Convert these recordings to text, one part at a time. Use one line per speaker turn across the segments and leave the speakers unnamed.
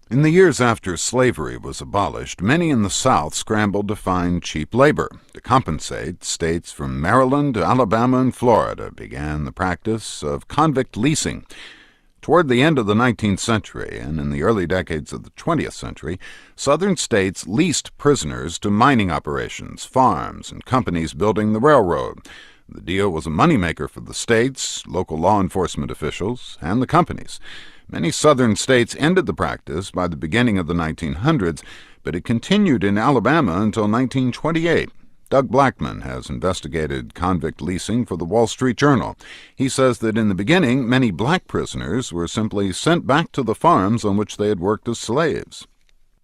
In the years after slavery was abolished, many in the South scrambled to find cheap labor. To compensate, states from Maryland to Alabama and Florida began the practice of convict leasing. Toward the end of the 19th century and in the early decades of the 20th century, Southern states leased prisoners to mining operations, farms, and companies building the railroad. The deal was a moneymaker for the states, local law enforcement officials, and the companies. Many Southern states ended the practice by the beginning of the 1900s, but it continued in Alabama until 1928. Doug Blackman has investigated convict leasing for the Wall Street Journal. He says that in the beginning, many black prisoners were simply sent back to the farms on which they had worked as slaves.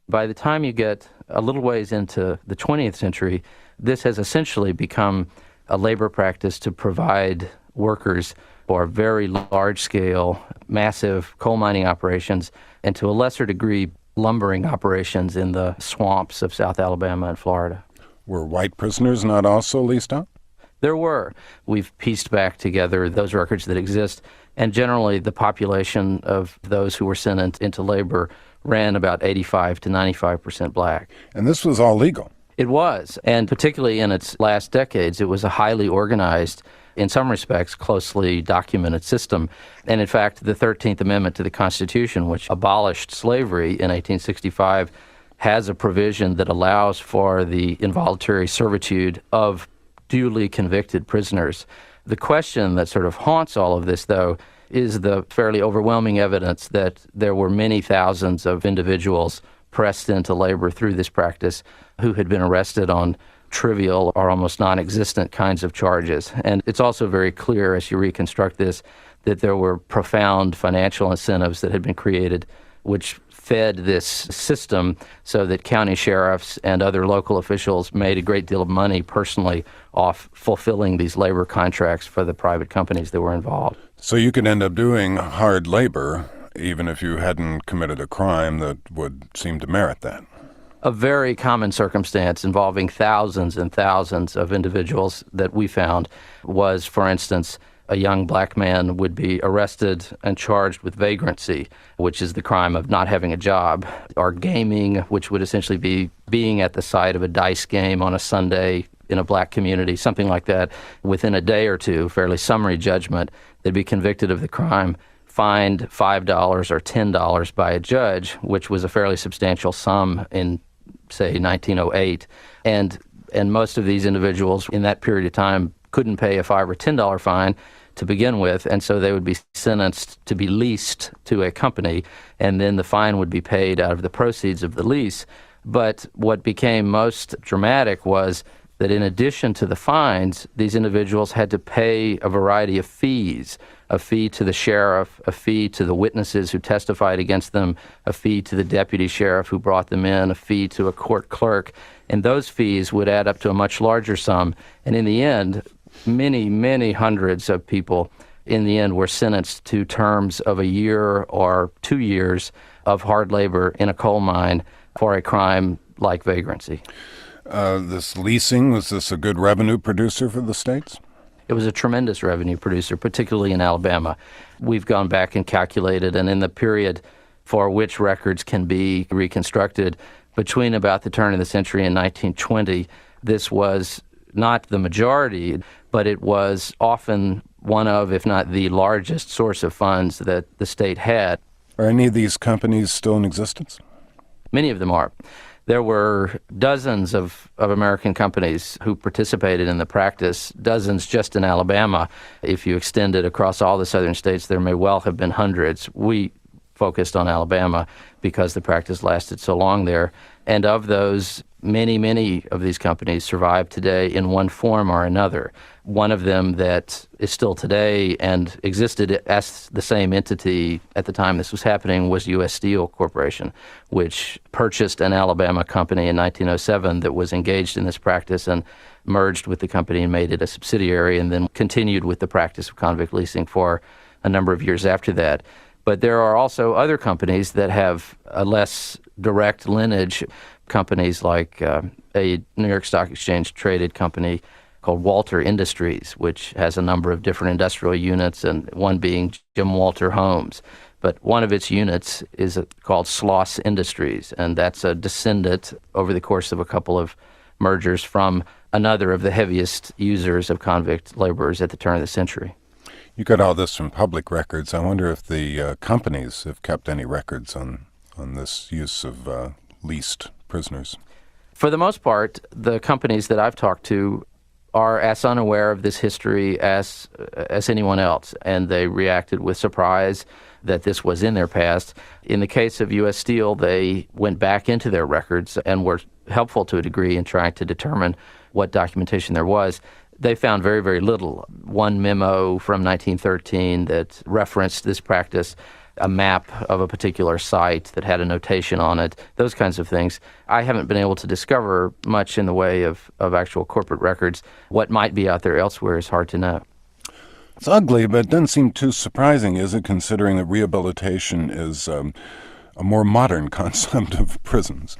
By the time you get a little ways into the 20th century, this has essentially become a labor practice to provide workers for very large-scale, massive coal mining operations, and to a lesser degree, lumbering operations in the swamps of South Alabama and Florida.
Were white prisoners not also leased out?
There were. We've pieced back together those records that exist, and generally the population of those who were sent into labor ran about 85 to 95% black.
And this was all legal?
It was, and particularly in its last decades, it was a highly organized, in some respects, closely documented system. And in fact, the 13th Amendment to the Constitution, which abolished slavery in 1865, has a provision that allows for the involuntary servitude of duly convicted prisoners. The question that sort of haunts all of this, though, is the fairly overwhelming evidence that there were many thousands of individuals pressed into labor through this practice who had been arrested on trivial or almost non-existent kinds of charges. And it's also very clear as you reconstruct this that there were profound financial incentives that had been created which fed this system so that county sheriffs and other local officials made a great deal of money personally off fulfilling these labor contracts for the private companies that were involved.
So you could end up doing hard labor even if you hadn't committed a crime that would seem to merit that.
A very common circumstance involving thousands and thousands of individuals that we found was, for instance, a young black man would be arrested and charged with vagrancy, which is the crime of not having a job, or gaming, which would essentially be being at the site of a dice game on a Sunday in a black community, something like that. Within a day or two, fairly summary judgment, they'd be convicted of the crime, fined $5 or $10 by a judge, which was a fairly substantial sum in, say, 1908. And most of these individuals in that period of time couldn't pay a $5 or $10 fine to begin with, and so they would be sentenced to be leased to a company, and then the fine would be paid out of the proceeds of the lease. But what became most dramatic was that in addition to the fines, these individuals had to pay a variety of fees, a fee to the sheriff, a fee to the witnesses who testified against them, a fee to the deputy sheriff who brought them in, a fee to a court clerk, and those fees would add up to a much larger sum. And in the end, many, many hundreds of people in the end were sentenced to terms of a year or 2 years of hard labor in a coal mine for a crime like vagrancy.
This leasing, was this a good revenue producer for the states?
It was a tremendous revenue producer, particularly in Alabama. We've gone back and calculated, and in the period for which records can be reconstructed, between about the turn of the century and 1920, this was not the majority, but it was often one of, if not the largest source of funds that the state had.
Are any of these companies still in existence?
Many of them are. There were dozens of American companies who participated in the practice, dozens just in Alabama. If you extend it across all the southern states, there may well have been hundreds. We focused on Alabama because the practice lasted so long there. And of those, many, many of these companies survive today in one form or another. One of them that is still today and existed as the same entity at the time this was happening was U.S. Steel Corporation, which purchased an Alabama company in 1907 that was engaged in this practice and merged with the company and made it a subsidiary, and then continued with the practice of convict leasing for a number of years after that. But there are also other companies that have a less direct lineage, companies like a New York Stock Exchange traded company called Walter Industries, which has a number of different industrial units, and one being Jim Walter Homes. But one of its units is called Sloss Industries, and that's a descendant over the course of a couple of mergers from another of the heaviest users of convict laborers at the turn of the century.
You got all this from public records. I wonder if the companies have kept any records on this use of leased prisoners.
For the most part, the companies that I've talked to are as unaware of this history as anyone else, and they reacted with surprise that this was in their past. In the case of U.S. Steel, they went back into their records and were helpful to a degree in trying to determine what documentation there was. They found very, very little. One memo from 1913 that referenced this practice, a map of a particular site that had a notation on it, those kinds of things. I haven't been able to discover much in the way of actual corporate records. What might be out there elsewhere is hard to know.
It's ugly, but it doesn't seem too surprising, is it, considering that rehabilitation is a more modern concept of prisons?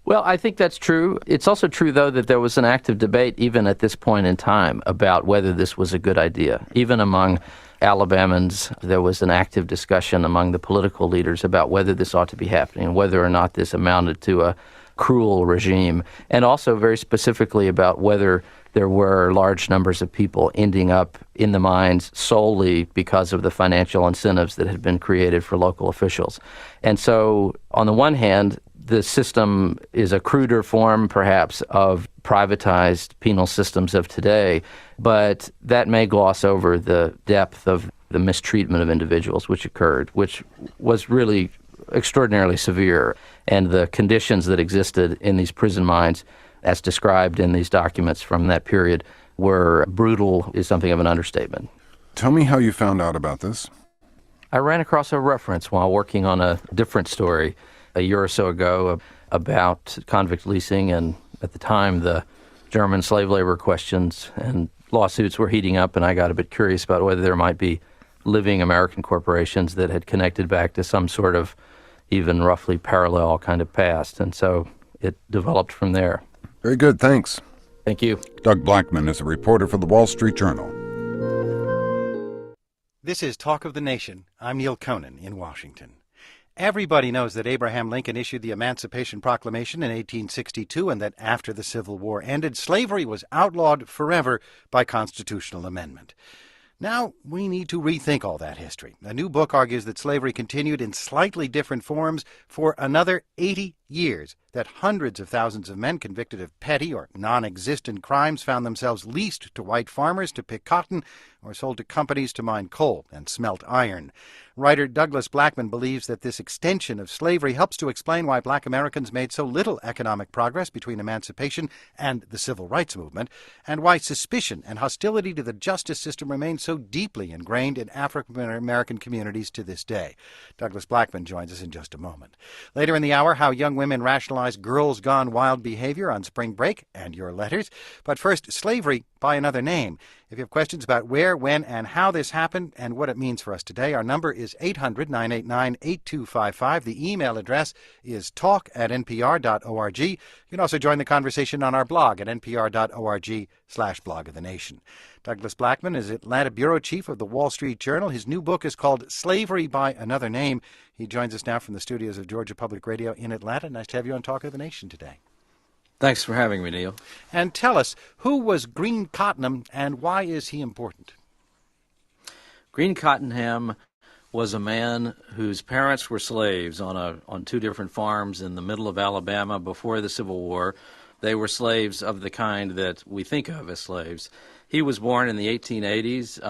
Well, I think that's true. It's also true, though, that there was an active debate even at this point in time about whether this was a good idea. Even among Alabamans, there was an active discussion among the political leaders about whether this ought to be happening and whether or not this amounted to a cruel regime, and also very specifically about whether there were large numbers of people ending up in the mines solely because of the financial incentives that had been created for local officials. And so, on the one hand, the system is a cruder form, perhaps, of privatized penal systems of today, but that may gloss over the depth of the mistreatment of individuals which occurred, which was really extraordinarily severe. And the conditions that existed in these prison mines, as described in these documents from that period, were brutal, is something of an understatement.
Tell me how you found out about this.
I ran across a reference while working on a different story a year or so ago about convict leasing, and at the time the German slave labor questions and lawsuits were heating up, and I got a bit curious about whether there might be living American corporations that had connected back to some sort of even roughly parallel kind of past, and so it developed from there.
Very good, thanks.
Thank you.
Doug Blackman is a reporter for the Wall Street Journal.
This is Talk of the Nation. I'm Neil Conan in Washington. Everybody knows that Abraham Lincoln issued the Emancipation Proclamation in 1862 and that after the Civil War ended, slavery was outlawed forever by constitutional amendment. Now, we need to rethink all that history. A new book argues that slavery continued in slightly different forms for another 80 years, that hundreds of thousands of men convicted of petty or non-existent crimes found themselves leased to white farmers to pick cotton or sold to companies to mine coal and smelt iron. Writer Douglas Blackman believes that this extension of slavery helps to explain why black Americans made so little economic progress between emancipation and the civil rights movement, and why suspicion and hostility to the justice system remain so deeply ingrained in African American communities to this day. Douglas Blackman joins us in just a moment. Later in the hour, how young women rationalize girls gone wild behavior on spring break, and your letters. But first, slavery by another name. If you have questions about where, when, and how this happened and what it means for us today, our number is 800-989-8255. The email address is talk@npr.org. You can also join the conversation on our blog at npr.org/blog of the nation. Douglas Blackman is Atlanta bureau chief of the Wall Street Journal. His new book is called Slavery by Another Name. He joins us now from the studios of Georgia Public Radio in Atlanta. Nice to have you on Talk of the Nation today.
Thanks for having me, Neil.
And tell us, who was Green Cottenham and why is he important?
Green Cottenham was a man whose parents were slaves on two different farms in the middle of Alabama before the Civil War. They were slaves of the kind that we think of as slaves. He was born in the 1880s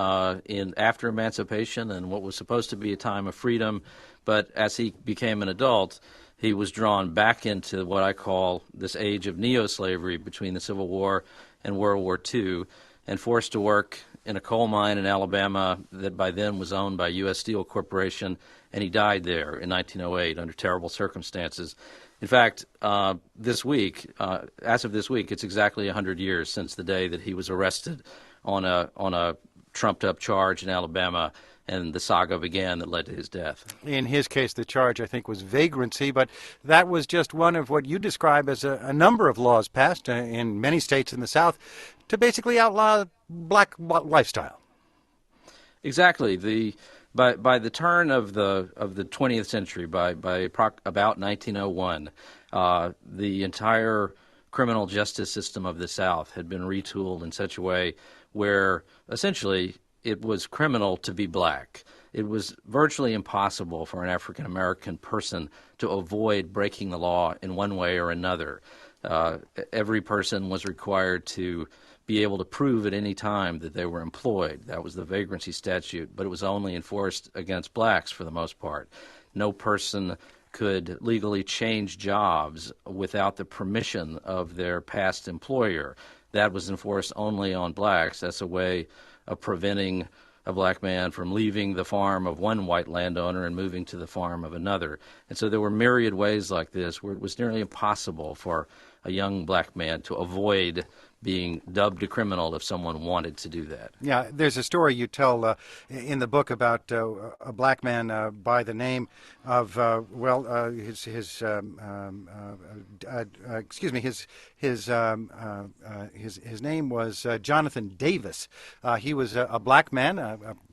after emancipation and what was supposed to be a time of freedom, but as he became an adult, he was drawn back into what I call this age of neo-slavery between the Civil War and World War II, and forced to work in a coal mine in Alabama that by then was owned by U.S. Steel Corporation, and he died there in 1908 under terrible circumstances. In fact, as of this week, it's exactly 100 years since the day that he was arrested on a trumped-up charge in Alabama and the saga began that led to his death.
In his case, the charge, I think, was vagrancy, but that was just one of what you describe as a number of laws passed in many states in the South to basically outlaw black lifestyle.
Exactly. By the turn of the 20th century, by about 1901, the entire criminal justice system of the South had been retooled in such a way where essentially it was criminal to be black. It was virtually impossible for an African American person to avoid breaking the law in one way or another. Every person was required to be able to prove at any time that they were employed. That was the vagrancy statute, but it was only enforced against blacks for the most part. No person could legally change jobs without the permission of their past employer. That was enforced only on blacks. That's a way of preventing a black man from leaving the farm of one white landowner and moving to the farm of another. And so there were myriad ways like this where it was nearly impossible for a young black man to avoid being dubbed a criminal if someone wanted to do that.
Yeah, there's a story you tell in the book about a black man by the name of his name was Jonathan Davis. He was a black man,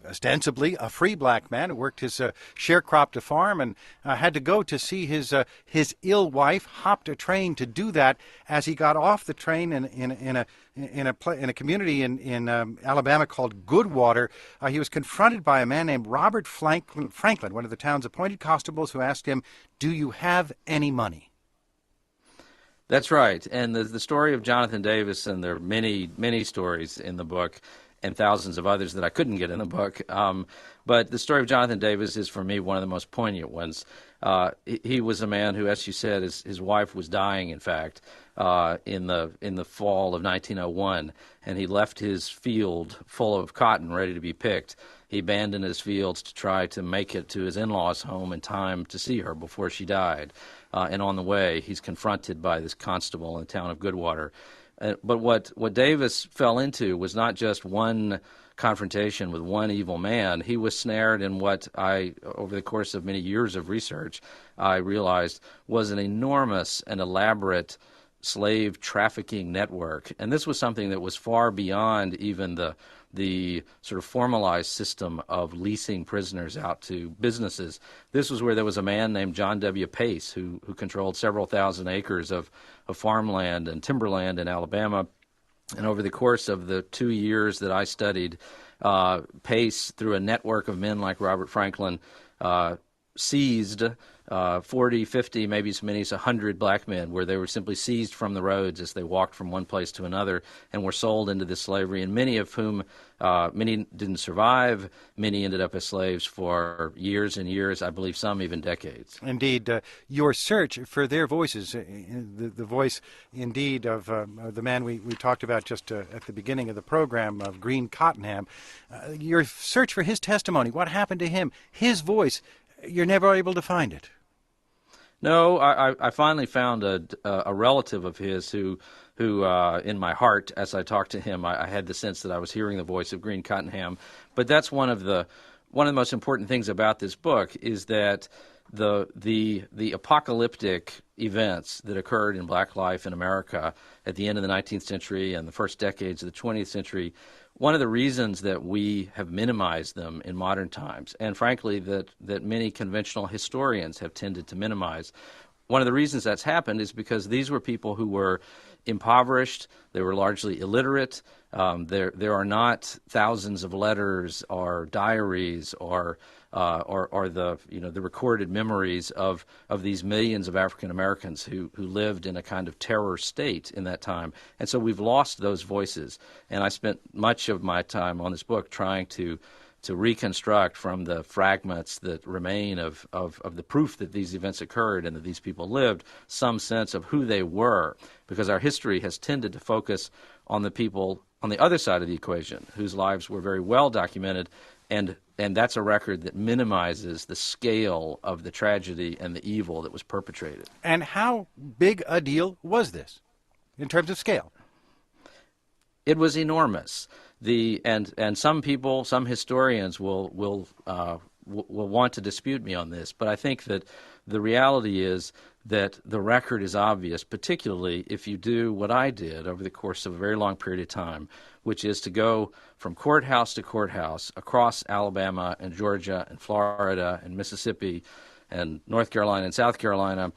ostensibly a free black man, who worked his sharecropped farm and had to go to see his ill wife. Hopped a train to do that. As he got off the train in a community in Alabama called Goodwater, he was confronted by a man named Robert Franklin, one of the town's appointed constables, who asked him, "Do you have any money?"
That's right. And the story of Jonathan Davis, and there are many, many stories in the book, and thousands of others that I couldn't get in the book. But the story of Jonathan Davis is, for me, one of the most poignant ones. He was a man who, as you said, his wife was dying, in fact, in the fall of 1901, and he left his field full of cotton ready to be picked. He abandoned his fields to try to make it to his in-laws' home in time to see her before she died. And on the way, he's confronted by this constable in the town of Goodwater. But what Davis fell into was not just one confrontation with one evil man. He was snared in what over the course of many years of research, I realized was an enormous and elaborate slave trafficking network. And this was something that was far beyond even the sort of formalized system of leasing prisoners out to businesses. This was where there was a man named John W. Pace who controlled several thousand acres of farmland and timberland in Alabama. And over the course of the 2 years that I studied, Pace, through a network of men like Robert Franklin, seized 40, 50, maybe as many as 100 black men, where they were simply seized from the roads as they walked from one place to another and were sold into this slavery, and many of whom, many didn't survive, many ended up as slaves for years and years, I believe some even decades.
Indeed, your search for their voices, the voice indeed of the man we talked about just at the beginning of the program, of Green Cottenham, your search for his testimony, what happened to him, his voice, you're never able to find it.
No, I finally found a relative of his who in my heart, as I talked to him, I had the sense that I was hearing the voice of Green Cottenham. But that's one of the most important things about this book is that the apocalyptic events that occurred in black life in America at the end of the 19th century and the first decades of the 20th century, one of the reasons that we have minimized them in modern times, and frankly that many conventional historians have tended to minimize, one of the reasons that's happened is because these were people who were impoverished, they were largely illiterate. There are not thousands of letters or diaries or the recorded memories of these millions of African Americans who lived in a kind of terror state in that time. And so we've lost those voices. And I spent much of my time on this book trying to reconstruct from the fragments that remain of the proof that these events occurred and that these people lived some sense of who they were, because our history has tended to focus on the people on the other side of the equation whose lives were very well documented, and that's a record that minimizes the scale of the tragedy and the evil that was perpetrated.
And how big a deal was this in terms of scale?
It was enormous. And some people, some historians will want to dispute me on this, but I think that the reality is that the record is obvious, particularly if you do what I did over the course of a very long period of time, which is to go from courthouse to courthouse across Alabama and Georgia and Florida and Mississippi and North Carolina and South Carolina.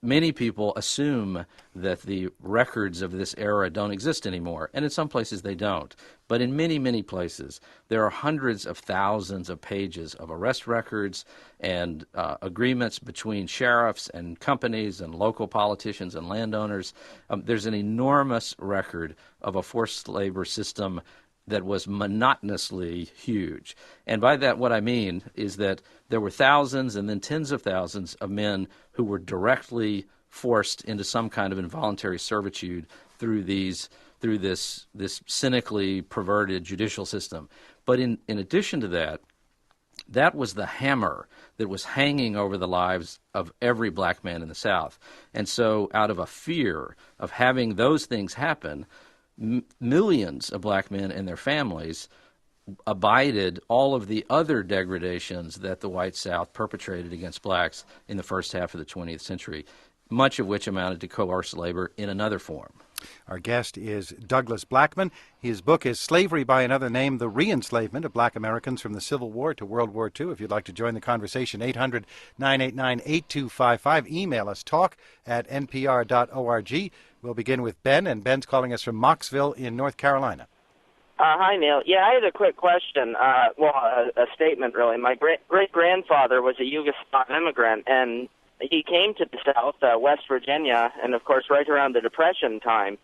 Many people assume that the records of this era don't exist anymore, and in some places they don't. But in many, many places, there are hundreds of thousands of pages of arrest records and agreements between sheriffs and companies and local politicians and landowners. There's an enormous record of a forced labor system that was monotonously huge. And by that, what I mean is that there were thousands and then tens of thousands of men who were directly forced into some kind of involuntary servitude through this cynically perverted judicial system. But in addition to that, that was the hammer that was hanging over the lives of every black man in the South. And so out of a fear of having those things happen, millions of black men and their families abided all of the other degradations that the white South perpetrated against blacks in the first half of the 20th century, much of which amounted to coerced labor in another form.
Our guest is Douglas Blackmon. His book is Slavery by Another Name, The Re-Enslavement of Black Americans from the Civil War to World War II. If you'd like to join the conversation, 800-989-8255. Email us, talk@npr.org. We'll begin with Ben, and Ben's calling us from Mocksville in North Carolina.
Hi, Neil. Yeah, I had a quick question. A statement, really. My great-grandfather was a Yugoslav immigrant, and he came to the South, West Virginia, and, of course, right around the Depression time.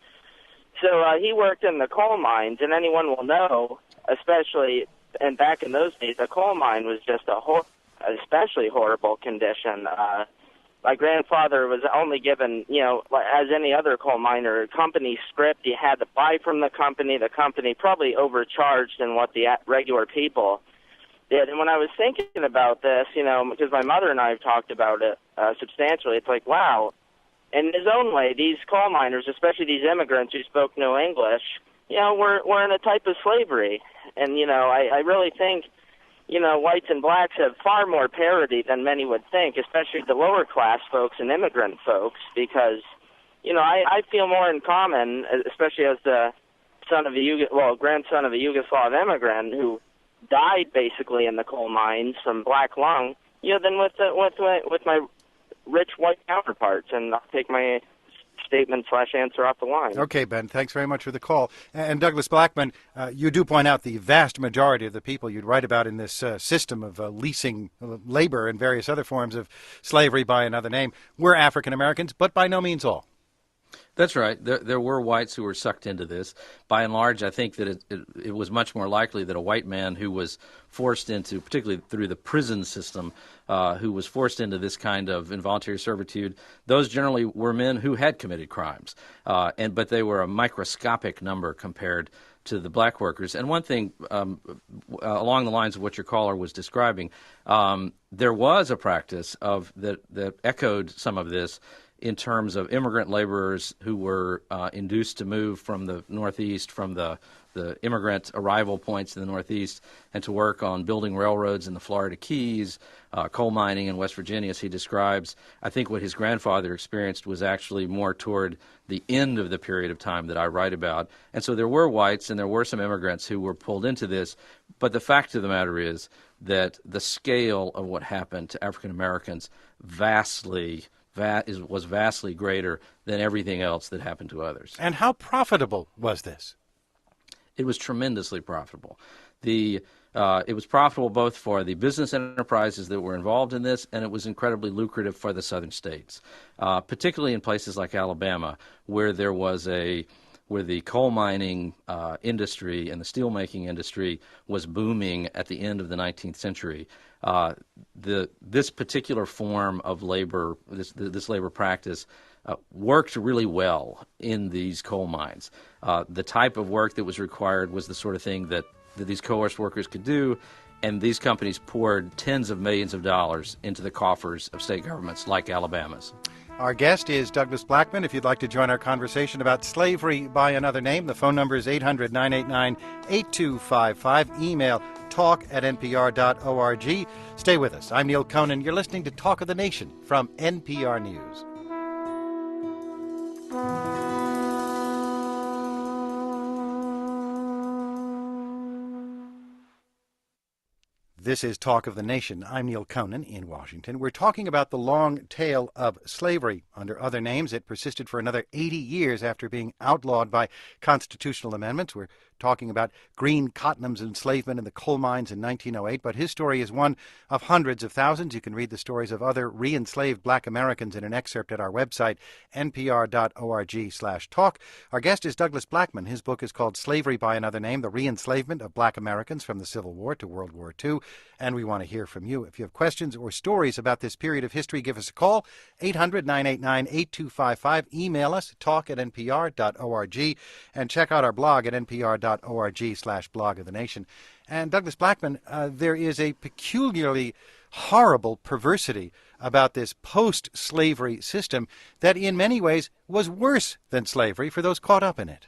So he worked in the coal mines, and anyone will know, especially, and back in those days, a coal mine was just especially horrible condition. My grandfather was only given, as any other coal miner, a company script. He had to buy from the company. The company probably overcharged in what the regular people did. And when I was thinking about this, because my mother and I have talked about it substantially, it's like, wow. In his own way, these coal miners, especially these immigrants who spoke no English, we're in a type of slavery. And, I really think, whites and blacks have far more parity than many would think, especially the lower class folks and immigrant folks, because, I feel more in common, especially as the grandson of a Yugoslav immigrant who died basically in the coal mines from black lung, than with my rich white counterparts. And I'll take my statement/answer off the line.
Okay, Ben, thanks very much for the call. And Douglas Blackmon, you do point out the vast majority of the people you'd write about in this system of leasing labor and various other forms of slavery by another name were African Americans, but by no means all.
That's right. There were whites who were sucked into this. By and large, I think that it was much more likely that a white man who was forced into, particularly through the prison system, who was forced into this kind of involuntary servitude, those generally were men who had committed crimes, but they were a microscopic number compared to the black workers. And one thing along the lines of what your caller was describing, there was a practice that echoed some of this in terms of immigrant laborers who were induced to move from the Northeast, from the immigrant arrival points in the Northeast, and to work on building railroads in the Florida Keys, coal mining in West Virginia, as he describes. I think what his grandfather experienced was actually more toward the end of the period of time that I write about. And so there were whites and there were some immigrants who were pulled into this. But the fact of the matter is that the scale of what happened to African Americans was vastly greater than everything else that happened to others.
And how profitable was this?
It was tremendously profitable. It was profitable both for the business enterprises that were involved in this, and it was incredibly lucrative for the southern states, particularly in places like Alabama, where the coal mining industry and the steelmaking industry was booming at the end of the 19th century. This particular form of labor, this labor practice, worked really well in these coal mines. The type of work that was required was the sort of thing that these coerced workers could do, and these companies poured tens of millions of dollars into the coffers of state governments like Alabama's.
Our guest is Douglas Blackman. If you'd like to join our conversation about slavery by another name, the phone number is 800-989-8255. Email talk@npr.org. Stay with us. I'm Neil Conan. You're listening to Talk of the Nation from NPR News. This is Talk of the Nation. I'm Neil Conan in Washington. We're talking about the long tale of slavery. Under other names, it persisted for another 80 years after being outlawed by constitutional amendments. We're talking about Green Cottenham's enslavement in the coal mines in 1908, but his story is one of hundreds of thousands. You can read the stories of other re-enslaved black Americans in an excerpt at our website, npr.org/talk. Our guest is Douglas Blackman. His book is called Slavery by Another Name, The Re-Enslavement of Black Americans from the Civil War to World War II. And we want to hear from you. If you have questions or stories about this period of history, give us a call, 800-989-8255. Email us, talk@npr.org, and check out our blog at npr.org/blog of the nation. And Douglas Blackman, there is a peculiarly horrible perversity about this post-slavery system that in many ways was worse than slavery for those caught up in it.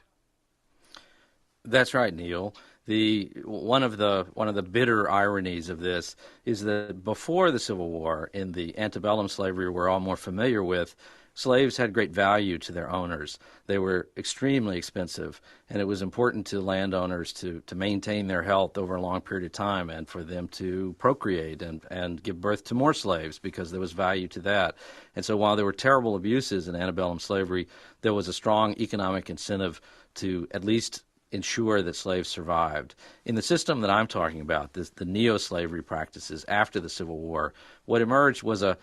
That's right, Neil. One of the bitter ironies of this is that before the Civil War, in the antebellum slavery we're all more familiar with, slaves had great value to their owners. They were extremely expensive, and it was important to landowners to maintain their health over a long period of time and for them to procreate and give birth to more slaves because there was value to that. And so while there were terrible abuses in antebellum slavery, there was a strong economic incentive to at least ensure that slaves survived. In the system that I'm talking about, the neo-slavery practices after the Civil War, what emerged was a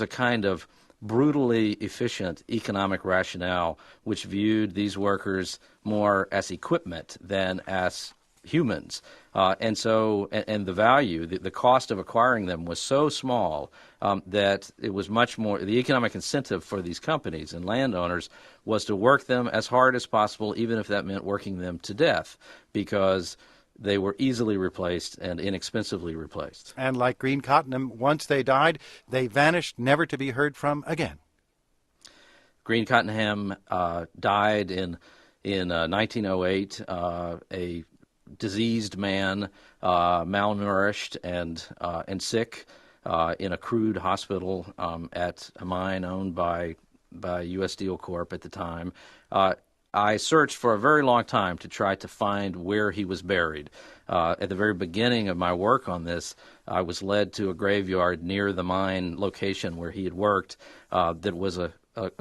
kind of brutally efficient economic rationale which viewed these workers more as equipment than as humans. And the value, the cost of acquiring them was so small that it was much more, the economic incentive for these companies and landowners was to work them as hard as possible, even if that meant working them to death, because they were easily replaced and inexpensively replaced.
And like Green Cottenham, once they died, they vanished, never to be heard from again.
Green Cottenham died in 1908, a diseased man, malnourished and sick, in a crude hospital at a mine owned by U.S. Steel Corp at the time. I searched for a very long time to try to find where he was buried. At the very beginning of my work on this, I was led to a graveyard near the mine location where he had worked that was a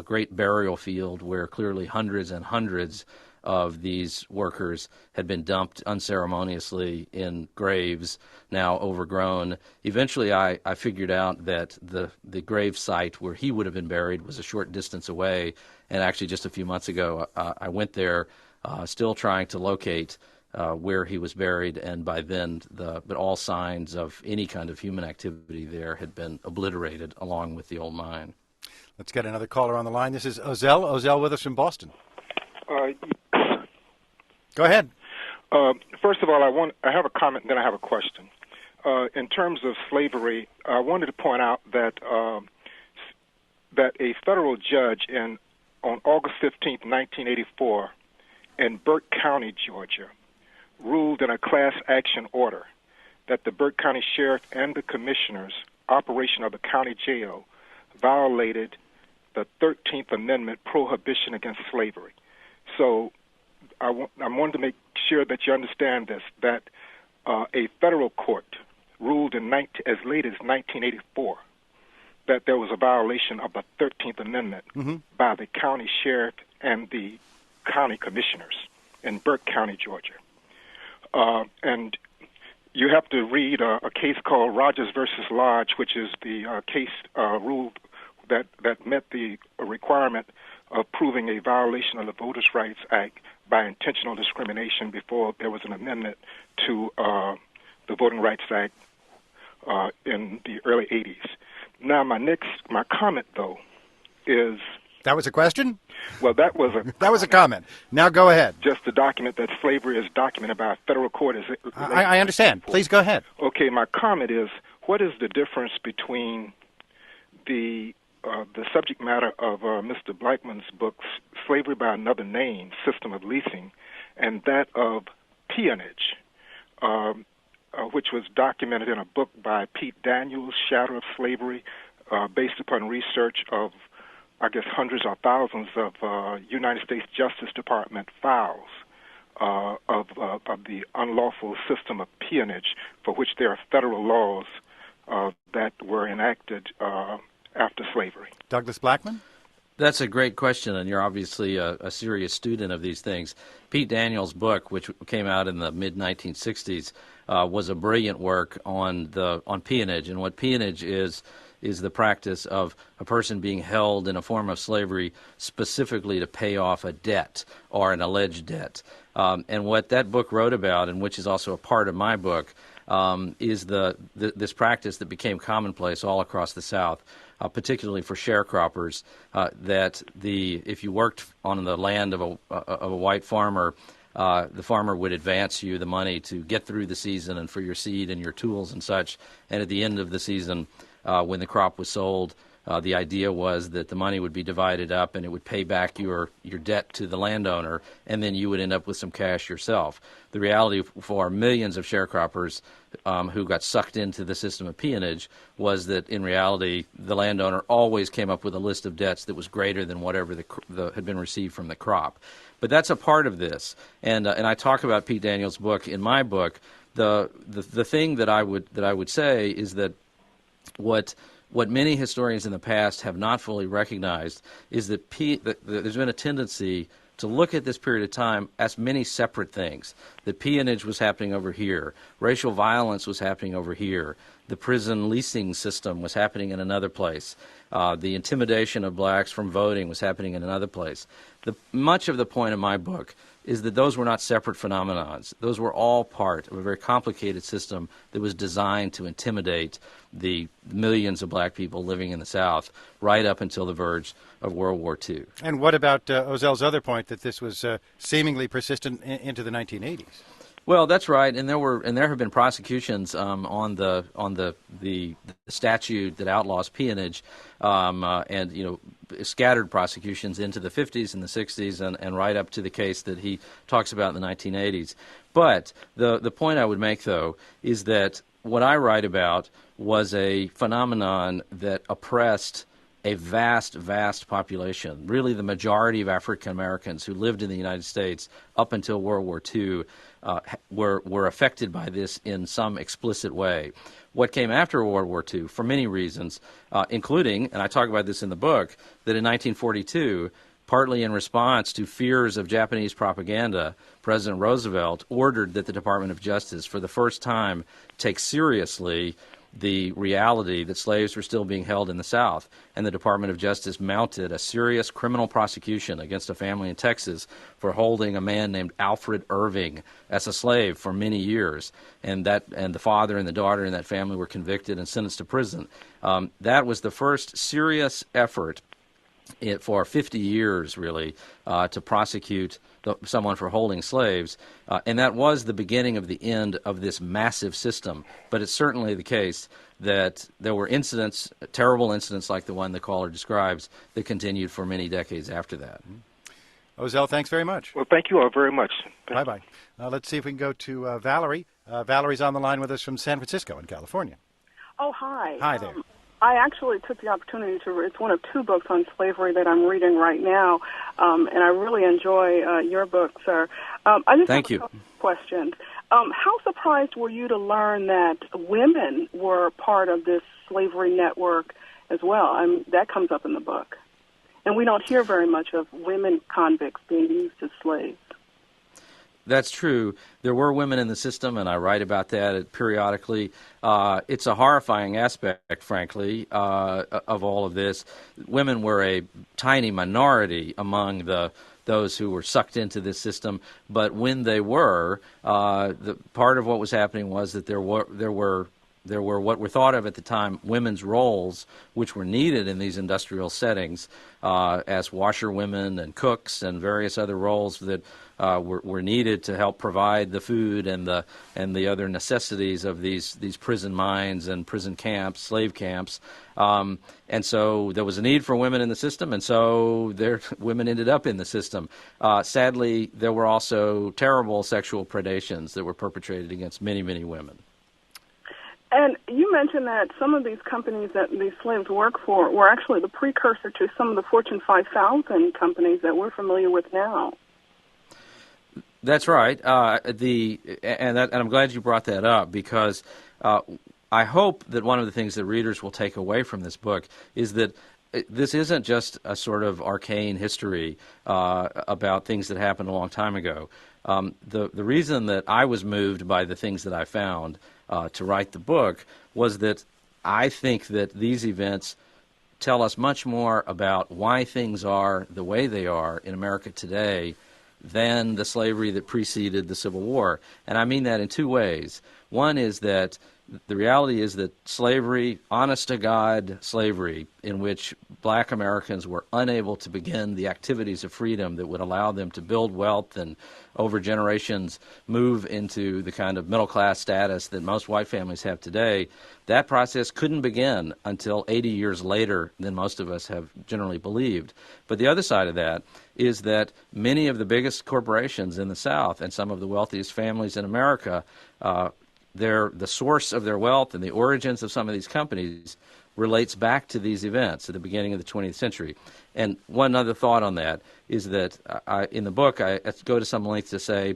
great burial field where clearly hundreds and hundreds of these workers had been dumped unceremoniously in graves, now overgrown. Eventually, I figured out that the grave site where he would have been buried was a short distance away, and actually just a few months ago, I went there still trying to locate where he was buried, and by then, but all signs of any kind of human activity there had been obliterated along with the old mine.
Let's get another caller on the line. This is Ozell. Ozell with us from Boston. Go ahead.
First of all, I have a comment, and then I have a question. In terms of slavery, I wanted to point out that a federal judge on August 15th, 1984, in Burke County, Georgia, ruled in a class action order that the Burke County Sheriff and the Commissioner's operation of the county jail violated the 13th Amendment prohibition against slavery. So I wanted to make sure that you understand this, that a federal court ruled as late as 1984 that there was a violation of the 13th Amendment by the county sheriff and the county commissioners in Burke County, Georgia. And you have to read a case called Rogers versus Lodge, which is the case ruled that met the requirement of proving a violation of the Voters' Rights Act by intentional discrimination before there was an amendment to the Voting Rights Act in the early 80s. Now, my comment, though, is...
That was a question?
Well, that was a...
That was a comment. Now go ahead.
Just to document that slavery is documented by a federal court.
I understand. Please go ahead.
Okay, my comment is, what is the difference between the the subject matter of Mr. Blackman's book, Slavery by Another Name, System of Leasing, and that of peonage, which was documented in a book by Pete Daniels, Shadow of Slavery, based upon research of, I guess, hundreds or thousands of United States Justice Department files of the unlawful system of peonage, for which there are federal laws that were enacted after slavery.
Douglas Blackman?
That's a great question, and you're obviously a serious student of these things. Pete Daniels' book, which came out in the mid-1960s, was a brilliant work on peonage. And what peonage is the practice of a person being held in a form of slavery specifically to pay off a debt or an alleged debt. And what that book wrote about, and which is also a part of my book, is this practice that became commonplace all across the South, particularly for sharecroppers, that if you worked on the land of a white farmer, the farmer would advance you the money to get through the season and for your seed and your tools and such. And at the end of the season, when the crop was sold, the idea was that the money would be divided up and it would pay back your debt to the landowner, and then you would end up with some cash yourself. The reality for millions of sharecroppers who got sucked into the system of peonage was that in reality the landowner always came up with a list of debts that was greater than whatever had been received from the crop. But that's a part of this, and I talk about Pete Daniels' book in my book. The thing that I would say is that what many historians in the past have not fully recognized is that there's been a tendency to look at this period of time as many separate things. That peonage was happening over here, racial violence was happening over here, the prison leasing system was happening in another place, the intimidation of blacks from voting was happening in another place. Much of the point of my book is that those were not separate phenomenons. Those were all part of a very complicated system that was designed to intimidate the millions of black people living in the South right up until the verge of World War II.
And what about Ozell's other point that this was seemingly persistent into the 1980s?
Well, that's right, and there have been prosecutions on the statute that outlaws peonage, and scattered prosecutions into the 50s and the 60s, and right up to the case that he talks about in the 1980s. But the point I would make, though, is that what I write about was a phenomenon that oppressed a vast, vast population. Really, the majority of African Americans who lived in the United States up until World War II were affected by this in some explicit way. What came after World War II, for many reasons, including, and I talk about this in the book, that in 1942, partly in response to fears of Japanese propaganda, President Roosevelt ordered that the Department of Justice, for the first time, take seriously the reality that slaves were still being held in the South, and the Department of Justice mounted a serious criminal prosecution against a family in Texas for holding a man named Alfred Irving as a slave for many years, and the father and the daughter in that family were convicted and sentenced to prison. That was the first serious effort for 50 years, really, to prosecute someone for holding slaves, and that was the beginning of the end of this massive system. But it's certainly the case that there were incidents, terrible incidents like the one the caller describes, that continued for many decades after that.
Ozell, thanks very much.
Well, thank you all very much.
Bye-bye. Let's see if we can go to Valerie. Valerie's on the line with us from San Francisco in California.
Oh, hi.
Hi there.
I actually took the opportunity to read, it's one of two books on slavery that I'm reading right now, and I really enjoy your book, sir. I just
Thank
have
you.
a couple questions. How surprised were you to learn that women were part of this slavery network as well? That comes up in the book. And we don't hear very much of women convicts being used as slaves.
That's true. There were women in the system, and I write about that periodically. It's a horrifying aspect, frankly, of all of this. Women were a tiny minority among those who were sucked into this system, but when they were, the part of what was happening was that there were there were what were thought of at the time women's roles, which were needed in these industrial settings as washerwomen and cooks and various other roles that were needed to help provide the food and the other necessities of these prison mines and prison camps, slave camps. And so there was a need for women in the system, and so women ended up in the system. Sadly, there were also terrible sexual predations that were perpetrated against many, many women.
And you mentioned that some of these companies that these slaves work for were actually the precursor to some of the Fortune 5,000 companies that we're familiar with now.
That's right. And I'm glad you brought that up, because I hope that one of the things that readers will take away from this book is that this isn't just a sort of arcane history about things that happened a long time ago. The reason that I was moved by the things that I found to write the book was that I think that these events tell us much more about why things are the way they are in America today than the slavery that preceded the Civil War. And I mean that in two ways. One is that the reality is that slavery, honest-to-God slavery, in which black Americans were unable to begin the activities of freedom that would allow them to build wealth and over generations move into the kind of middle-class status that most white families have today, that process couldn't begin until 80 years later than most of us have generally believed. But the other side of that is that many of the biggest corporations in the South and some of the wealthiest families in America, the source of their wealth and the origins of some of these companies relates back to these events at the beginning of the 20th century. And one other thought on that is that in the book I go to some length to say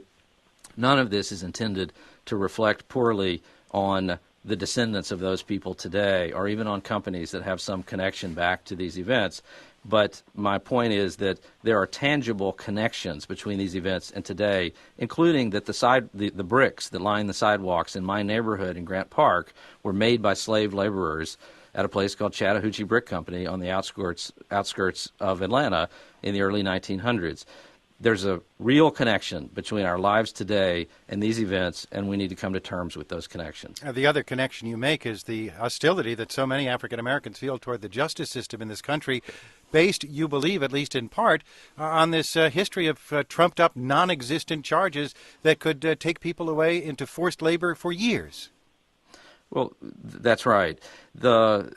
none of this is intended to reflect poorly on the descendants of those people today, or even on companies that have some connection back to these events. But my point is that there are tangible connections between these events and today, including that the bricks that line the sidewalks in my neighborhood in Grant Park were made by slave laborers at a place called Chattahoochee Brick Company on the outskirts of Atlanta in the early 1900s. There's a real connection between our lives today and these events, and we need to come to terms with those connections.
The other connection you make is the hostility that so many African Americans feel toward the justice system in this country, based, you believe, at least in part, on this history of trumped-up, non-existent charges that could take people away into forced labor for years.
Well, that's right. The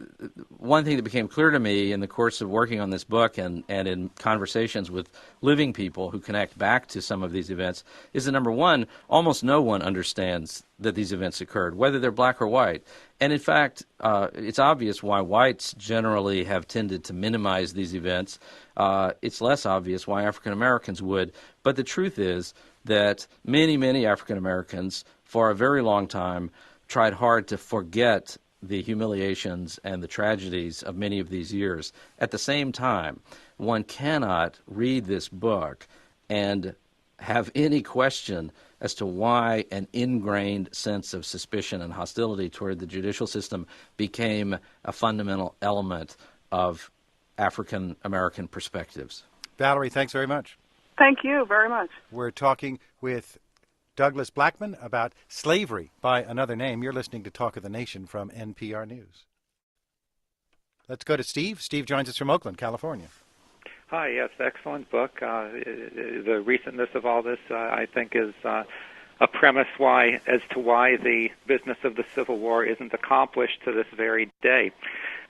one thing that became clear to me in the course of working on this book and in conversations with living people who connect back to some of these events is that, number one, almost no one understands that these events occurred, whether they're black or white. And in fact, it's obvious why whites generally have tended to minimize these events. It's less obvious why African Americans would. But the truth is that many, many African Americans, for a very long time, tried hard to forget the humiliations and the tragedies of many of these years. At the same time, one cannot read this book and have any question as to why an ingrained sense of suspicion and hostility toward the judicial system became a fundamental element of African American perspectives.
Valerie, thanks very much.
Thank you very much.
We're talking with Douglas Blackman about Slavery by Another Name. You're listening to Talk of the Nation from NPR News. Let's go to Steve. Steve joins us from Oakland, California.
Hi, yes, excellent book. The recentness of all this, I think, is a premise as to why the business of the Civil War isn't accomplished to this very day.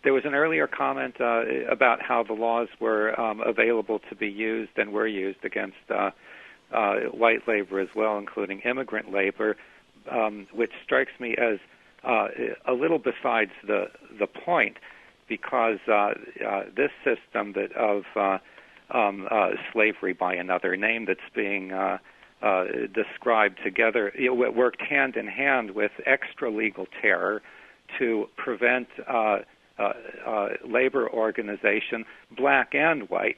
There was an earlier comment about how the laws were available to be used and were used against white labor as well, including immigrant labor, which strikes me as a little besides the point, because this system of slavery by another name that's being described together, it worked hand in hand with extra-legal terror to prevent labor organization, black and white.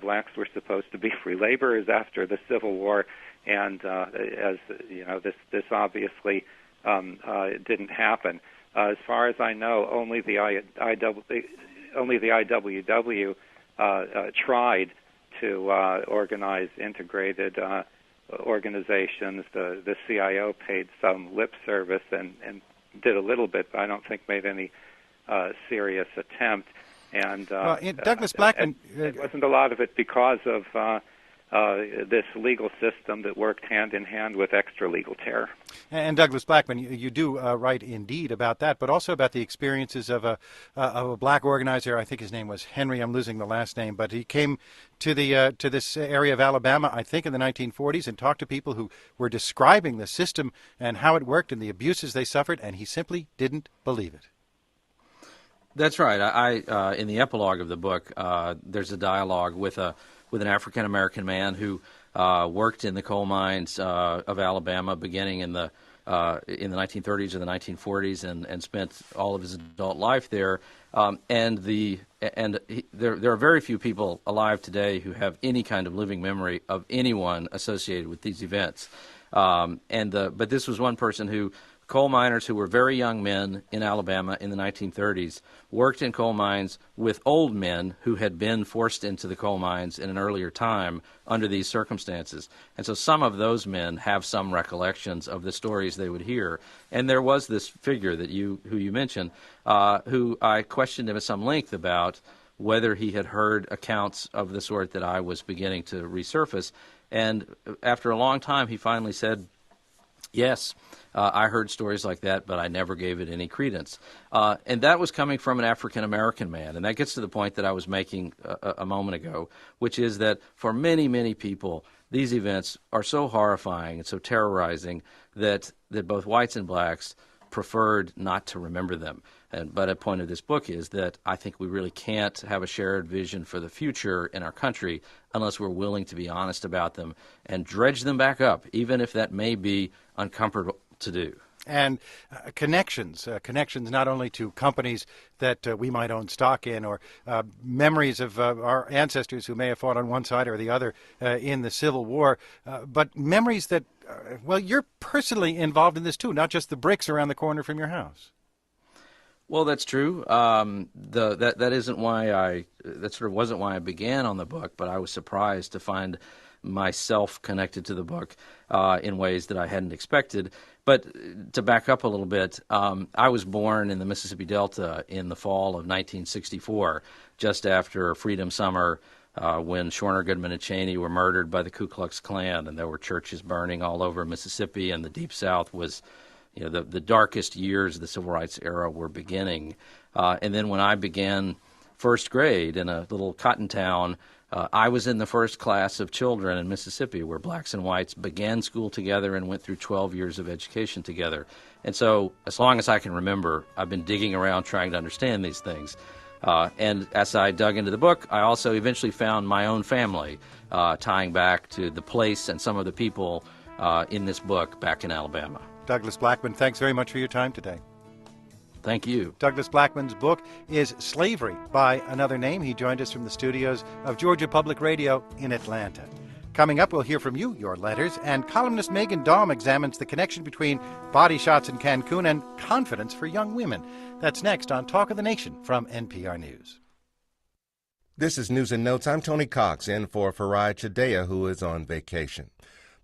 Blacks were supposed to be free laborers after the Civil War, and as you know, this obviously didn't happen. As far as I know, only the IWW tried to organize integrated organizations. The CIO paid some lip service and did a little bit, but I don't think made any serious attempt. And
Douglas Blackman,
it wasn't a lot of it because of this legal system that worked hand in hand with extra-legal terror.
And Douglas Blackman, you do write indeed about that, but also about the experiences of a black organizer. I think his name was Henry. I'm losing the last name, but he came to this area of Alabama, I think, in the 1940s, and talked to people who were describing the system and how it worked and the abuses they suffered, and he simply didn't believe it.
That's right. I in the epilogue of the book, there's a dialogue with an African American man who worked in the coal mines of Alabama, beginning in the 1930s or the 1940s, and spent all of his adult life there. There are very few people alive today who have any kind of living memory of anyone associated with these events. But this was one person who. Coal miners who were very young men in Alabama in the 1930s worked in coal mines with old men who had been forced into the coal mines in an earlier time under these circumstances. And so some of those men have some recollections of the stories they would hear. And there was this figure who you mentioned, who I questioned him at some length about whether he had heard accounts of the sort that I was beginning to resurface. And after a long time, he finally said, yes, I heard stories like that, but I never gave it any credence. And that was coming from an African-American man. And that gets to the point that I was making a moment ago, which is that for many, many people, these events are so horrifying and so terrorizing that both whites and blacks preferred not to remember them. But a point of this book is that I think we really can't have a shared vision for the future in our country unless we're willing to be honest about them and dredge them back up, even if that may be uncomfortable to do.
And connections not only to companies that we might own stock in, or memories of our ancestors who may have fought on one side or the other in the Civil War, but memories that, you're personally involved in this too, not just the bricks around the corner from your house.
Well, that's true. That isn't why that sort of wasn't why I began on the book, but I was surprised to find myself connected to the book in ways that I hadn't expected. But to back up a little bit, I was born in the Mississippi Delta in the fall of 1964, just after Freedom Summer, when Schwerner, Goodman, and Cheney were murdered by the Ku Klux Klan, and there were churches burning all over Mississippi, and the Deep South was, the darkest years of the Civil Rights era were beginning. And then when I began first grade in a little cotton town, I was in the first class of children in Mississippi where blacks and whites began school together and went through 12 years of education together. And so as long as I can remember, I've been digging around trying to understand these things. And as I dug into the book, I also eventually found my own family, tying back to the place and some of the people in this book back in Alabama.
Douglas Blackman, thanks very much for your time today.
Thank you.
Douglas Blackman's book is Slavery by Another Name. He joined us from the studios of Georgia Public Radio in Atlanta. Coming up, we'll hear from you, your letters, and columnist Megan Daum examines the connection between body shots in Cancun and confidence for young women. That's next on Talk of the Nation from NPR News.
This is News and Notes. I'm Tony Cox, in for Farai Chidea, who is on vacation.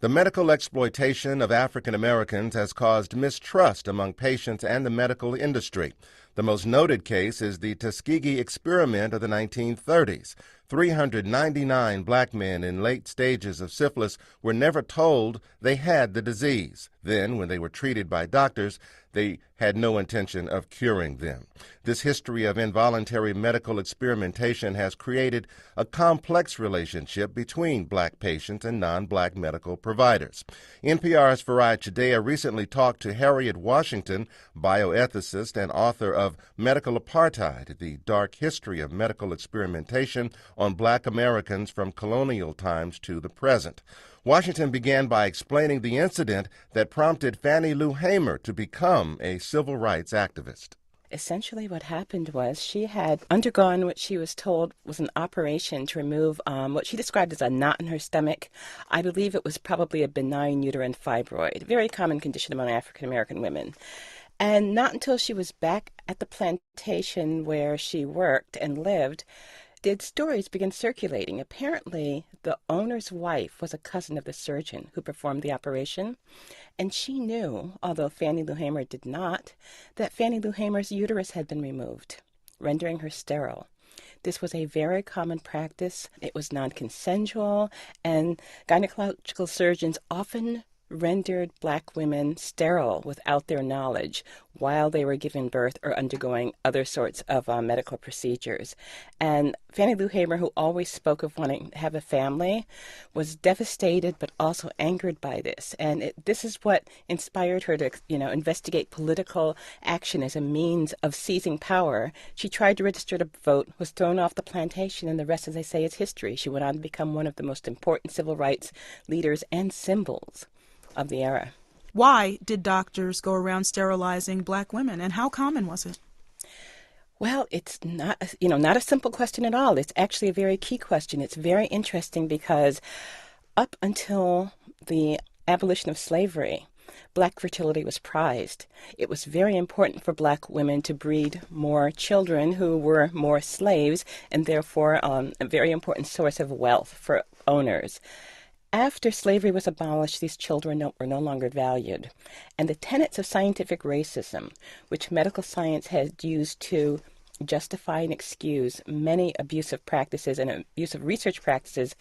The medical exploitation of African Americans has caused mistrust among patients and the medical industry. The most noted case is the Tuskegee experiment of the 1930s. 399 black men in late stages of syphilis were never told they had the disease. Then, when they were treated by doctors, they had no intention of curing them. This history of involuntary medical experimentation has created a complex relationship between black patients and non-black medical providers. NPR's Farai Chidea recently talked to Harriet Washington, bioethicist and author of Medical Apartheid, The Dark History of Medical Experimentation on Black Americans from Colonial Times to the Present. Washington began by explaining the incident that prompted Fannie Lou Hamer to become a civil rights activist.
Essentially what happened was she had undergone what she was told was an operation to remove what she described as a knot in her stomach. I believe it was probably a benign uterine fibroid, a very common condition among African-American women. And not until she was back at the plantation where she worked and lived did stories begin circulating. Apparently, the owner's wife was a cousin of the surgeon who performed the operation, and she knew, although Fannie Lou Hamer did not, that Fannie Lou Hamer's uterus had been removed, rendering her sterile. This was a very common practice. It was non-consensual, and gynecological surgeons often rendered black women sterile without their knowledge while they were giving birth or undergoing other sorts of medical procedures. And Fannie Lou Hamer, who always spoke of wanting to have a family, was devastated but also angered by this. And this is what inspired her to, investigate political action as a means of seizing power. She tried to register to vote, was thrown off the plantation, and the rest, as they say, is history. She went on to become one of the most important civil rights leaders and symbols of the era.
Why did doctors go around sterilizing black women, and how common was it?
Well, it's not a simple question at all. It's actually a very key question. It's very interesting because up until the abolition of slavery, black fertility was prized. It was very important for black women to breed more children who were more slaves, and therefore a very important source of wealth for owners. After slavery was abolished, these children were no longer valued. And the tenets of scientific racism, which medical science had used to justify and excuse many abusive practices and abusive research practices,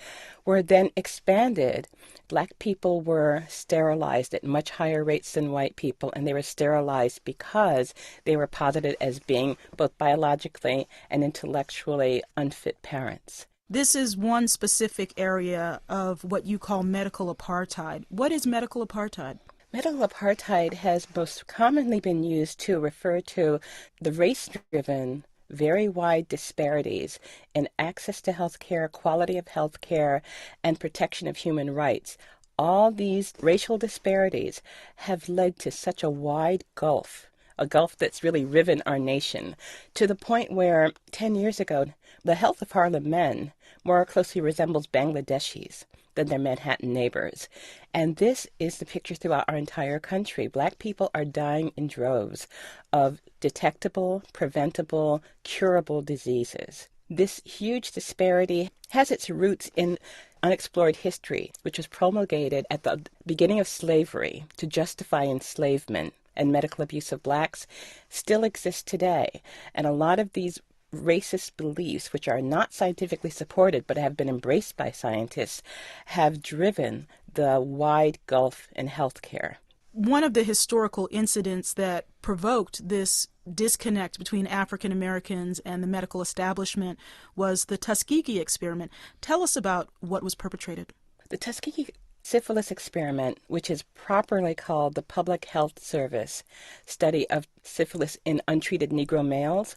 were then expanded. Black people were sterilized at much higher rates than white people, and they were sterilized because they were posited as being both biologically and intellectually unfit parents.
This is one specific area of what you call medical apartheid. What is medical apartheid?
Medical apartheid has most commonly been used to refer to the race-driven, very wide disparities in access to health care, quality of health care, and protection of human rights. All these racial disparities have led to such a wide gulf, a gulf that's really riven our nation, to the point where 10 years ago, the health of Harlem men more closely resembles Bangladeshis than their Manhattan neighbors. And this is the picture throughout our entire country. Black people are dying in droves of detectable, preventable, curable diseases. This huge disparity has its roots in unexplored history, which was promulgated at the beginning of slavery to justify enslavement and medical abuse of blacks, still exists today. And a lot of these racist beliefs, which are not scientifically supported but have been embraced by scientists, have driven the wide gulf in healthcare.
One of the historical incidents that provoked this disconnect between African Americans and the medical establishment was the Tuskegee experiment. Tell us about what was perpetrated.
The Tuskegee syphilis experiment, which is properly called the Public Health Service study of syphilis in untreated Negro males,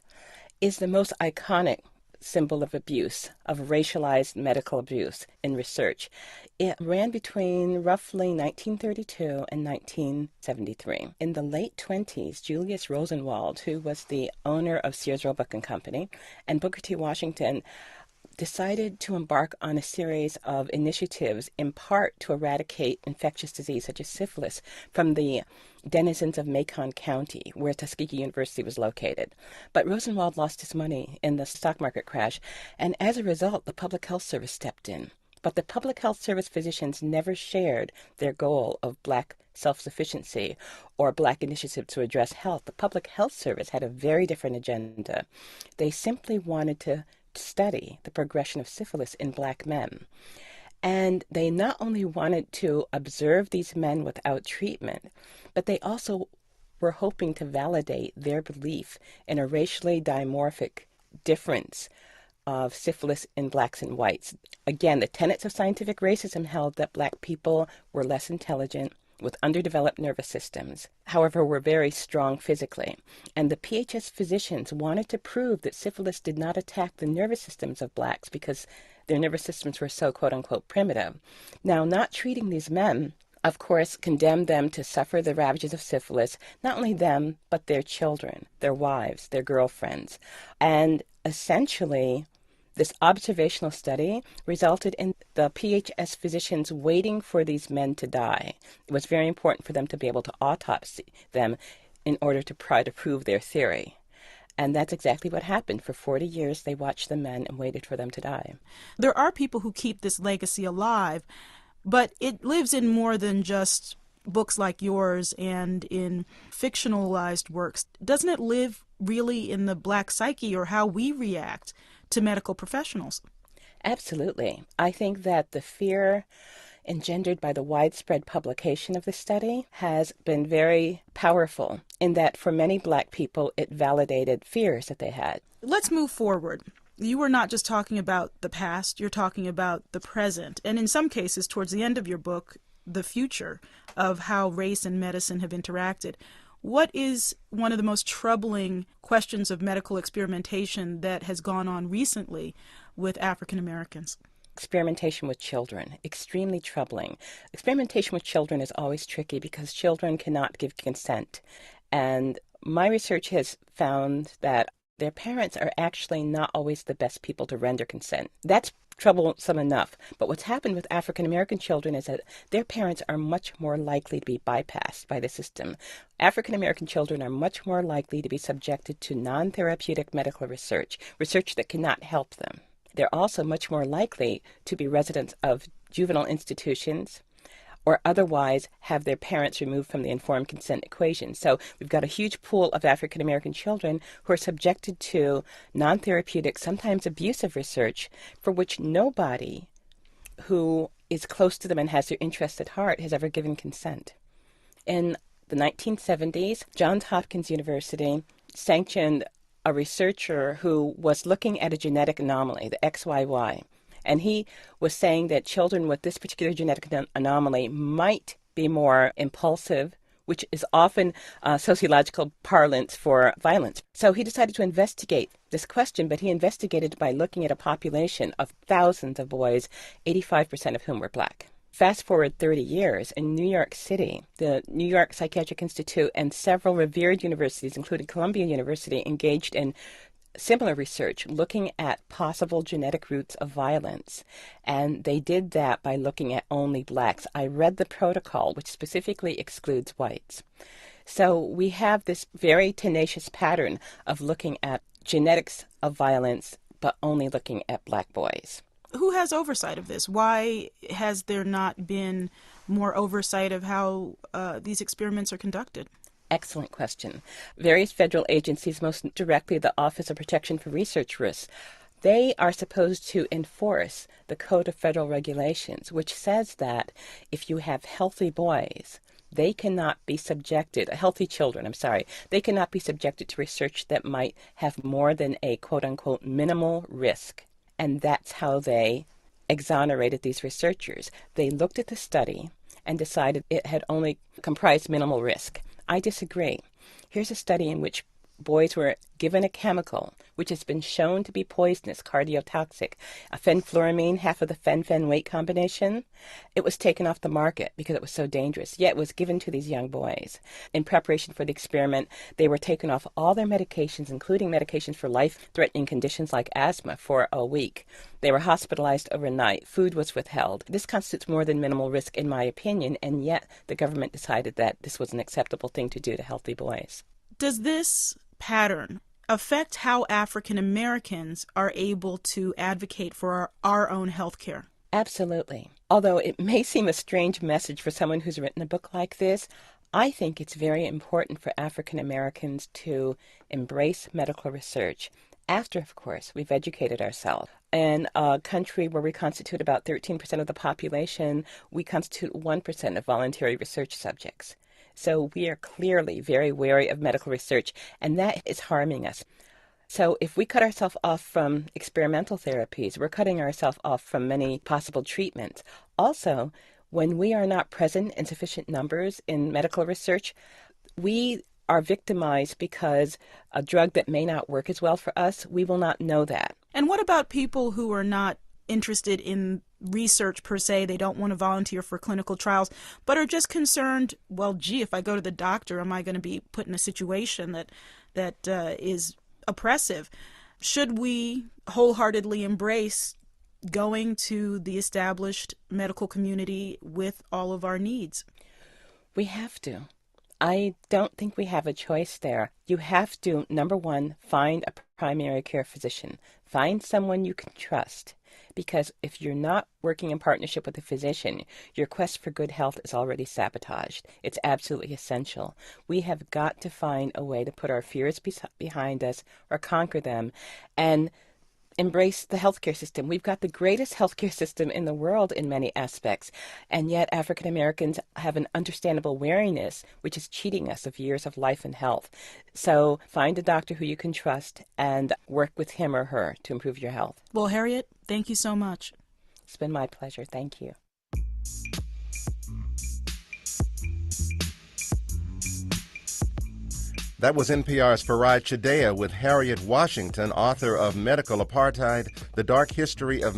is the most iconic symbol of abuse, of racialized medical abuse in research. It ran between roughly 1932 and 1973. In the late 20s, Julius Rosenwald, who was the owner of Sears Roebuck and Company, and Booker T. Washington decided to embark on a series of initiatives in part to eradicate infectious disease such as syphilis from the denizens of Macon County, where Tuskegee University was located. But Rosenwald lost his money in the stock market crash, and as a result, the Public Health Service stepped in. But the Public Health Service physicians never shared their goal of black self-sufficiency or black initiatives to address health. The Public Health Service had a very different agenda. They simply wanted to study the progression of syphilis in black men. And they not only wanted to observe these men without treatment, but they also were hoping to validate their belief in a racially dimorphic difference of syphilis in blacks and whites. Again, the tenets of scientific racism held that black people were less intelligent, with underdeveloped nervous systems, however, were very strong physically. And the PHS physicians wanted to prove that syphilis did not attack the nervous systems of blacks because their nervous systems were so, quote-unquote, primitive. Now, not treating these men, of course, condemned them to suffer the ravages of syphilis, not only them, but their children, their wives, their girlfriends. And essentially, this observational study resulted in the PHS physicians waiting for these men to die. It was very important for them to be able to autopsy them in order to try to prove their theory. And that's exactly what happened. For 40 years, they watched the men and waited for them to die.
There are people who keep this legacy alive, but it lives in more than just books like yours and in fictionalized works. Doesn't it live really in the Black psyche or how we react to medical professionals?
Absolutely. I think that the fear engendered by the widespread publication of the study has been very powerful in that for many Black people it validated fears that they had.
Let's move forward. You are not just talking about the past, you're talking about the present, and in some cases, towards the end of your book, the future of how race and medicine have interacted. What is one of the most troubling questions of medical experimentation that has gone on recently with African Americans?
Experimentation with children, extremely troubling. Experimentation with children is always tricky because children cannot give consent. And my research has found that their parents are actually not always the best people to render consent. That's troublesome enough. But what's happened with African American children is that their parents are much more likely to be bypassed by the system. African American children are much more likely to be subjected to non-therapeutic medical research, research that cannot help them. They're also much more likely to be residents of juvenile institutions or otherwise have their parents removed from the informed consent equation. So we've got a huge pool of African American children who are subjected to non-therapeutic, sometimes abusive research for which nobody who is close to them and has their interests at heart has ever given consent. In the 1970s, Johns Hopkins University sanctioned a researcher who was looking at a genetic anomaly, the XYY. And he was saying that children with this particular genetic anomaly might be more impulsive, which is often sociological parlance for violence. So he decided to investigate this question, but he investigated by looking at a population of thousands of boys, 85% of whom were Black. Fast forward 30 years, in New York City, the New York Psychiatric Institute and several revered universities, including Columbia University, engaged in similar research looking at possible genetic roots of violence. And they did that by looking at only Blacks. I read the protocol, which specifically excludes whites. So we have this very tenacious pattern of looking at genetics of violence, but only looking at Black boys.
Who has oversight of this? Why has there not been more oversight of how these experiments are conducted?
Excellent question. Various federal agencies, most directly the Office of Protection for Research Risks, they are supposed to enforce the Code of Federal Regulations, which says that if you have healthy boys, they cannot be subjected, healthy children, they cannot be subjected to research that might have more than a quote-unquote minimal risk. And that's how they exonerated these researchers. They looked at the study and decided it had only comprised minimal risk. I disagree. Here's a study in which boys were given a chemical which has been shown to be poisonous, cardiotoxic, a fenfluramine, half of the fen-phen weight combination. It was taken off the market because it was so dangerous, yet it was given to these young boys. In preparation for the experiment, they were taken off all their medications, including medications for life-threatening conditions like asthma, for a week. They were hospitalized overnight. Food was withheld. This constitutes more than minimal risk, in my opinion, and yet the government decided that this was an acceptable thing to do to healthy boys.
Does this pattern affect how African Americans are able to advocate for our own health care?
Absolutely. Although it may seem a strange message for someone who's written a book like this, I think it's very important for African Americans to embrace medical research after, of course, we've educated ourselves. In a country where we constitute about 13% of the population, we constitute 1% of voluntary research subjects. So we are clearly very wary of medical research, and that is harming us. So if we cut ourselves off from experimental therapies, we're cutting ourselves off from many possible treatments. Also, when we are not present in sufficient numbers in medical research, we are victimized because a drug that may not work as well for us, we will not know that.
And what about people who are not interested in research per se? They don't want to volunteer for clinical trials, but are just concerned, well, gee, if I go to the doctor, am I going to be put in a situation that is oppressive? Should we wholeheartedly embrace going to the established medical community with all of our needs?
We have to. I don't think we have a choice there. You have to, number one, find a primary care physician. Find someone you can trust. Because if you're not working in partnership with a physician, your quest for good health is already sabotaged. It's absolutely essential. We have got to find a way to put our fears behind us or conquer them and embrace the healthcare system. We've got the greatest healthcare system in the world in many aspects, and yet African Americans have an understandable wariness, which is cheating us of years of life and health. So find a doctor who you can trust and work with him or her to improve your health.
Well, Harriet, thank you so much.
It's been my pleasure. Thank you.
That was NPR's Farai Chideya with Harriet Washington, author of Medical Apartheid, The Dark History of